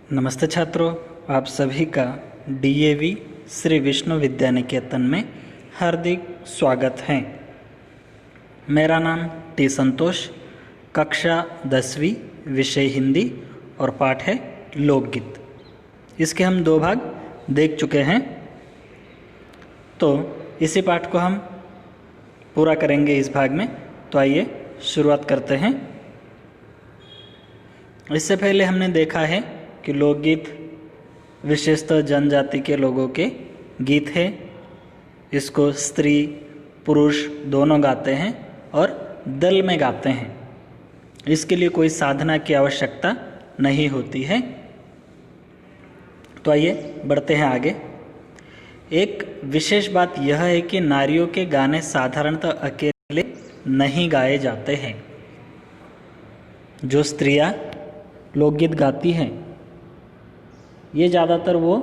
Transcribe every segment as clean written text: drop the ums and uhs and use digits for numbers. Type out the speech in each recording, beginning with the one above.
नमस्ते छात्रों, आप सभी का डीएवी श्री विष्णु विद्या निकेतन में हार्दिक स्वागत है। मेरा नाम टी संतोष, कक्षा 10वीं, विषय हिंदी और पाठ है लोकगीत। इसके हम 2 भाग देख चुके हैं, तो इसी पाठ को हम पूरा करेंगे इस भाग में। तो आइए शुरुआत करते हैं। इससे पहले हमने देखा है कि लोकगीत विशेषतः जनजाति के लोगों के गीत है। इसको स्त्री पुरुष दोनों गाते हैं और दल में गाते हैं। इसके लिए कोई साधना की आवश्यकता नहीं होती है। तो आइए बढ़ते हैं आगे। एक विशेष बात यह है कि नारियों के गाने साधारणतः अकेले नहीं गाए जाते हैं। जो स्त्रियां लोकगीत गाती हैं ये ज़्यादातर वो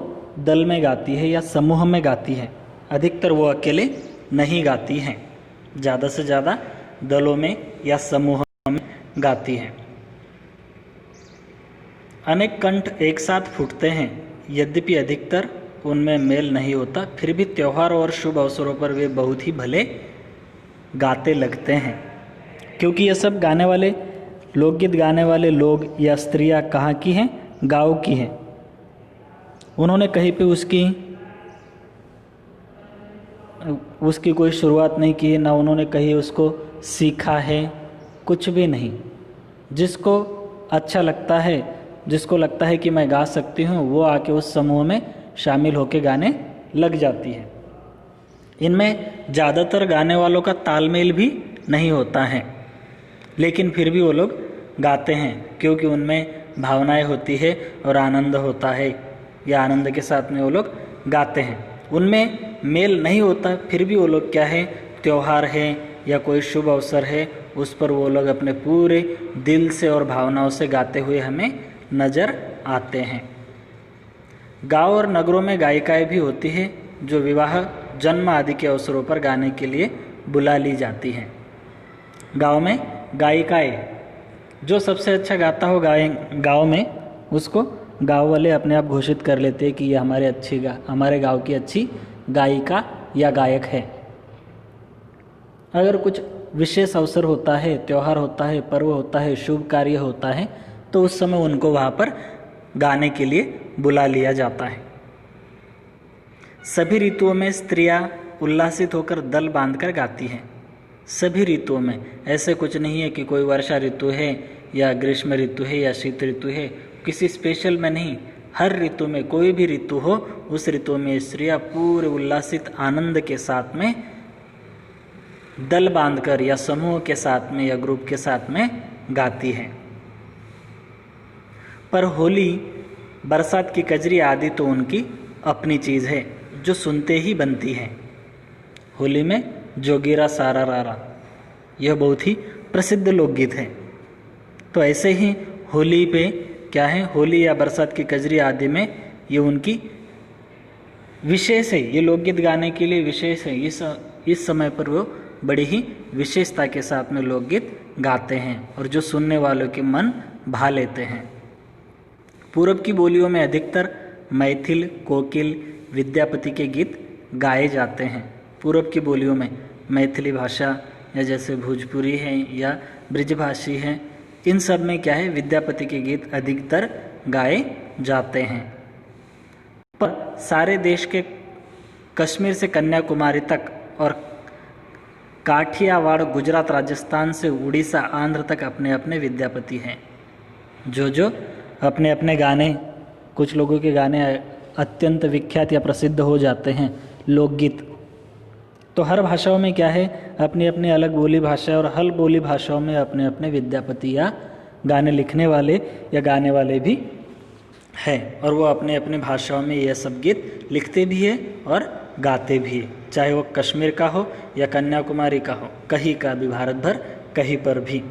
दल में गाती है या समूह में गाती है। अधिकतर वो अकेले नहीं गाती हैं, ज़्यादा से ज़्यादा दलों में या समूह में गाती हैं। अनेक कंठ एक साथ फूटते हैं, यद्यपि अधिकतर उनमें मेल नहीं होता, फिर भी त्यौहार और शुभ अवसरों पर वे बहुत ही भले गाते लगते हैं। क्योंकि ये सब गाने वाले लोकगीत गाने वाले लोग या स्त्रियां कहाँ की हैं? गाँव की हैं। उन्होंने कहीं पे उसकी कोई शुरुआत नहीं की है, ना उन्होंने कहीं उसको सीखा है, कुछ भी नहीं। जिसको अच्छा लगता है, जिसको लगता है कि मैं गा सकती हूँ, वो आके उस समूह में शामिल होकर गाने लग जाती है। इनमें ज़्यादातर गाने वालों का तालमेल भी नहीं होता है, लेकिन फिर भी वो लोग गाते हैं क्योंकि उनमें भावनाएं होती है और आनंद होता है, या आनंद के साथ में वो लोग गाते हैं। उनमें मेल नहीं होता, फिर भी वो लोग क्या है, त्यौहार है या कोई शुभ अवसर है, उस पर वो लोग अपने पूरे दिल से और भावनाओं से गाते हुए हमें नज़र आते हैं। गाँव और नगरों में गायिकाएं भी होती है जो विवाह, जन्म आदि के अवसरों पर गाने के लिए बुला ली जाती हैं। गाँव में गायिकाएं, जो सबसे अच्छा गाता हो गाँव में, उसको गाँव वाले अपने आप घोषित कर लेते हैं कि ये हमारे गाँव की अच्छी गायिका या गायक है। अगर कुछ विशेष अवसर होता है, त्यौहार होता है, पर्व होता है, शुभ कार्य होता है, तो उस समय उनको वहाँ पर गाने के लिए बुला लिया जाता है। सभी ऋतुओं में स्त्रियां उल्लासित होकर दल बांधकर गाती हैं। सभी ऋतुओं में, ऐसे कुछ नहीं है कि कोई वर्षा ऋतु है या ग्रीष्म ऋतु है या शीत ऋतु है, किसी स्पेशल में नहीं। हर ऋतु में, कोई भी ऋतु हो, उस ऋतु में स्त्रियां पूरे उल्लासित आनंद के साथ में दल बांधकर या समूह के साथ में या ग्रुप के साथ में गाती हैं। पर होली, बरसात की कजरी आदि तो उनकी अपनी चीज़ है जो सुनते ही बनती है। होली में जोगीरा सारा रारा, यह बहुत ही प्रसिद्ध लोकगीत है। तो ऐसे ही होली पे क्या है, होली या बरसात की कजरी आदि में ये उनकी विशेष है, ये लोकगीत गाने के लिए विशेष है। इस समय पर वो बड़ी ही विशेषता के साथ में लोकगीत गाते हैं और जो सुनने वालों के मन भा लेते हैं। पूरब की बोलियों में अधिकतर मैथिल, कोकिल, विद्यापति के गीत गाए जाते हैं। पूरब की बोलियों में मैथिली भाषा या जैसे भोजपुरी है या ब्रिजभाषी है, इन सब में क्या है, विद्यापति के गीत अधिकतर गाए जाते हैं। पर सारे देश के कश्मीर से कन्याकुमारी तक और काठियावाड़, गुजरात, राजस्थान से उड़ीसा, आंध्र तक अपने अपने विद्यापति हैं। जो अपने अपने गाने, कुछ लोगों के गाने अत्यंत विख्यात या प्रसिद्ध हो जाते हैं, लोकगीत। तो हर भाषाओं में क्या है, अपनी अपनी अलग बोली भाषा, और हर बोली भाषाओं में अपने अपने विद्यापति या गाने लिखने वाले या गाने वाले भी हैं, और वो अपने अपने भाषाओं में ये सब गीत लिखते भी है और गाते भी है, चाहे वो कश्मीर का हो या कन्याकुमारी का हो, कहीं का भी, भारत भर कहीं पर भी।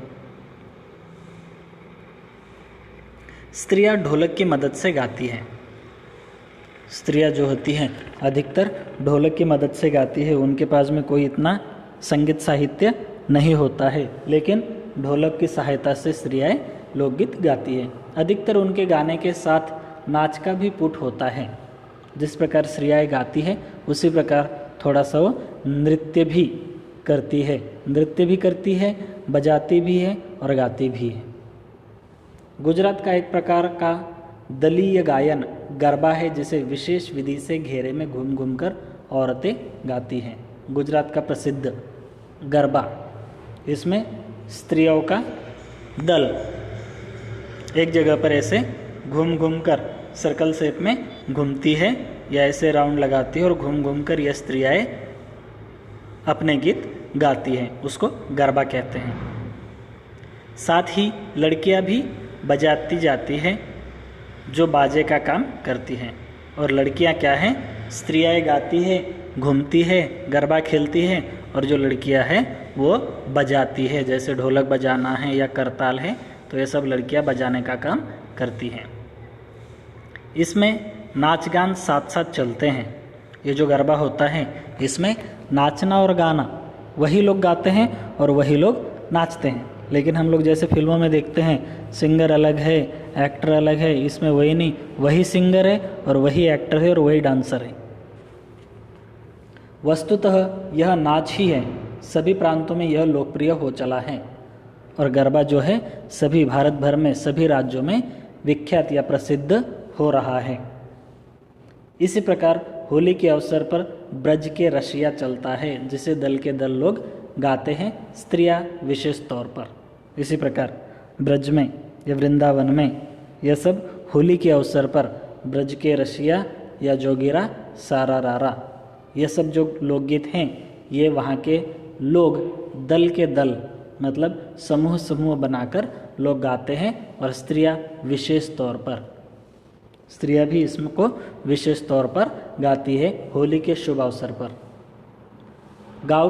स्त्रियां ढोलक की मदद से गाती हैं। स्त्रियां जो होती हैं अधिकतर ढोलक की मदद से गाती है। उनके पास में कोई इतना संगीत साहित्य नहीं होता है, लेकिन ढोलक की सहायता से स्त्रियां लोकगीत गाती है। अधिकतर उनके गाने के साथ नाच का भी पुट होता है। जिस प्रकार श्रेयाएँ गाती है उसी प्रकार थोड़ा सा वो नृत्य भी करती है, बजाती भी है और गाती भी है। गुजरात का एक प्रकार का दलीय गायन गरबा है, जिसे विशेष विधि से घेरे में घूम घूम कर औरतें गाती हैं। गुजरात का प्रसिद्ध गरबा, इसमें स्त्रियों का दल एक जगह पर ऐसे घूम घूम कर सर्कल शेप में घूमती है या ऐसे राउंड लगाती है और घूम घूम कर यह स्त्रियाँ अपने गीत गाती हैं, उसको गरबा कहते हैं। साथ ही लड़कियां भी बजाती जाती हैं, जो बाजे का काम करती हैं। और लड़कियां क्या हैं, स्त्रियाँ गाती है, घूमती है, गरबा खेलती है, और जो लड़कियां हैं वो बजाती है, जैसे ढोलक बजाना है या करताल है, तो ये सब लड़कियां बजाने का काम करती हैं। इसमें नाच गान साथ साथ चलते हैं। ये जो गरबा होता है इसमें नाचना और गाना वही लोग गाते हैं और वही लोग नाचते हैं। लेकिन हम लोग जैसे फिल्मों में देखते हैं सिंगर अलग है, एक्टर अलग है, इसमें वही नहीं, वही सिंगर है और वही एक्टर है और वही डांसर है। वस्तुतः यह नाच ही है, सभी प्रांतों में यह लोकप्रिय हो चला है और गरबा जो है सभी भारत भर में सभी राज्यों में विख्यात या प्रसिद्ध हो रहा है। इसी प्रकार होली के अवसर पर ब्रज के रसिया चलता है, जिसे दल के दल लोग गाते हैं, स्त्रियां विशेष तौर पर। इसी प्रकार ब्रज में या वृंदावन में यह सब होली के अवसर पर ब्रज के रसिया या जोगिरा, सारा रारा, ये सब जो लोकगीत हैं ये वहाँ के लोग दल के दल मतलब समूह समूह बनाकर लोग गाते हैं और स्त्रियां विशेष तौर पर, स्त्रियां भी इसको विशेष तौर पर गाती है होली के शुभ अवसर पर। गाँव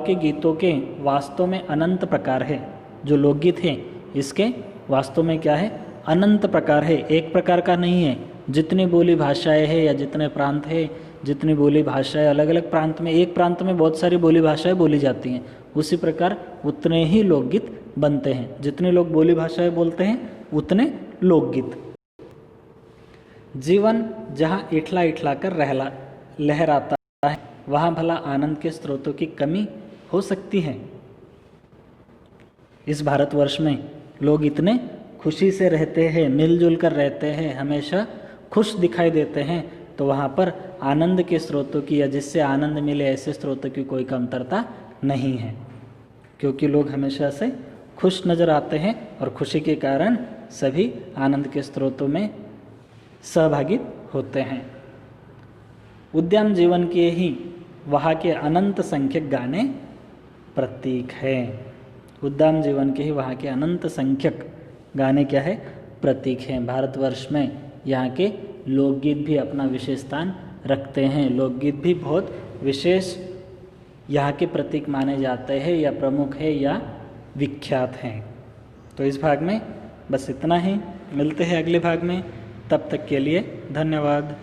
के गीतों के वास्तव में अनंत प्रकार है। जो लोकगीत हैं इसके वास्तव में क्या है, अनंत प्रकार है, एक प्रकार का नहीं है। जितनी बोली भाषाएं हैं या जितने प्रांत हैं, जितनी बोली भाषाएं अलग अलग प्रांत में, एक प्रांत में बहुत सारी बोली भाषाएं बोली जाती हैं, उसी प्रकार उतने ही लोकगीत बनते हैं। जितने लोग बोली भाषाएं बोलते हैं उतने लोकगीत। जीवन जहाँ इठला इठला कर लहराता है, वहाँ भला आनंद के स्रोतों की कमी हो सकती है। इस भारतवर्ष में लोग इतने खुशी से रहते हैं, मिलजुल कर रहते हैं, हमेशा खुश दिखाई देते हैं, तो वहाँ पर आनंद के स्रोतों की या जिससे आनंद मिले ऐसे स्रोतों की कोई कमतरता नहीं है, क्योंकि लोग हमेशा से खुश नज़र आते हैं और खुशी के कारण सभी आनंद के स्रोतों में सहभागी होते हैं। उद्यम जीवन के ही वहाँ के अनंत संख्यक गाने प्रतीक हैं। उद्यम जीवन के ही वहाँ के अनंत संख्यक गाने क्या है, प्रतीक हैं। भारतवर्ष में यहाँ के लोकगीत भी अपना विशेष स्थान रखते हैं। लोकगीत भी बहुत विशेष यहाँ के प्रतीक माने जाते हैं या प्रमुख है या विख्यात हैं। तो इस भाग में बस इतना ही, मिलते हैं अगले भाग में, तब तक के लिए धन्यवाद।